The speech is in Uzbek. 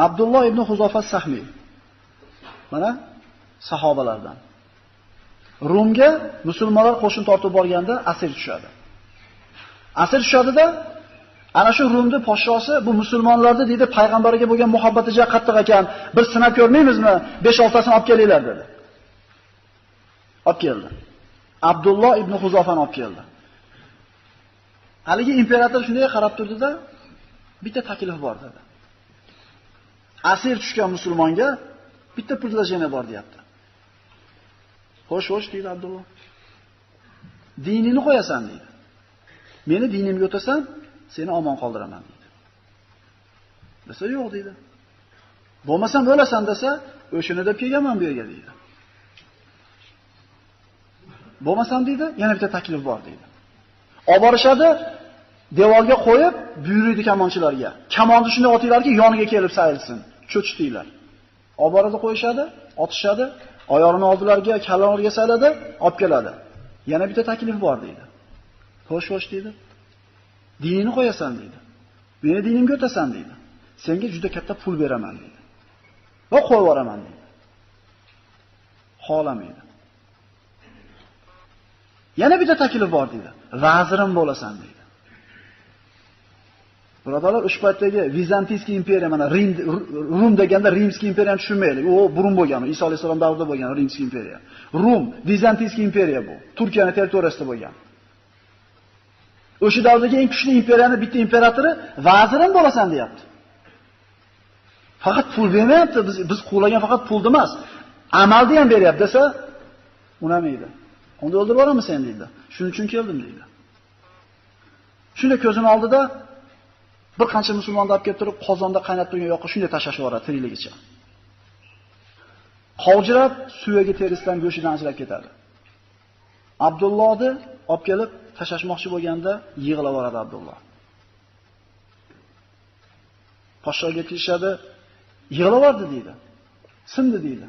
Abdulloh ibn Huzofa Sahmiy. Mana sahobalardan. Rumga musulmonlar qo'shin tortib borganda asir tushadi. Asir tushadida ana shu Rumning podshosi bu musulmonlarni deydi payg'ambarga bo'lgan muhabbati juda qattiq ekan. Bir sinab ko'rmaymizmi? 5-6tasini olib kelinglar dedi. Olib keldi. Abdulloh ibn Huzofani olib keldi. Haligi imperator shunday qarab turdi-da, bitta taklif bor dedi. Asir tushgan musulmonga bitta предложение bor deyapti. Xo'sh deydi Abdulloh. Diningni qo'yasan deydi. Meni dinimga o'tasan, seni omon qoldiraman deydi. Desa yo'q deydi. Bo'lmasam o'lasan desa, o'shini deb kelganman bu yerga deydi. Bo'lmasam deydi, yana bitta taklif bor deydi. Olib borishadi, devorga qo'yib, buyuriydi kamonchilarga. Kamonni shunday otinglarki, yoniga kelib sayilsin, cho'chitinglar. Olib boradi qo'yishadi, otishadi, oyog'ini oldilariga, kallarga sayladi, olib keladi. Yana bitta taklif bor deydi. Xo'sh deydi. Diningni qo'yasan deydi. Meni dinimga o'tasan deydi. Senga juda katta pul beraman deydi. Va qo'yib yuboraman deydi. Xohlamaydi. Yana bitta taklif bor deydi. Vazirim bo'lasan deydi. Birodarlar, ushbu paytdagi Vizantiyskiy imperiya, mana Rum deganda Rimskiy imperiyani tushunmaylik. U burun bo'lgan, Iso alayhisalom davrida bo'lgan Rimskiy imperiya. Rum, Vizantiyskiy imperiya bu. Turkiyaning territoriyasida bo'lgan. O'sha davrdagi eng kuchli imperiyaning bitta imperatori vazirim bo'lasan deyapti. Faqat pul bermayapti, biz qo'llagan faqat pulni emas, amalni ham beryapti desa, unamaydi. Unda o'ldirib yuboramiz sen deydi. Shuning uchun keldim deydi. Shunda ko'zini oldida bir qancha musulmonni olib kelib turib, qozonda qaynab turgan yoqqa shunday tashlashib yuboradi tirikligicha. Qovjirab, suyagi terisidan go'shidan ajrab ketadi. Abdullohni olib kelib tashlashmoqchi bo'lganda yig'lab yuboradi Abdulloh. Podshoga kelishadi, yig'lab yubordi deydi. Sindi deydi.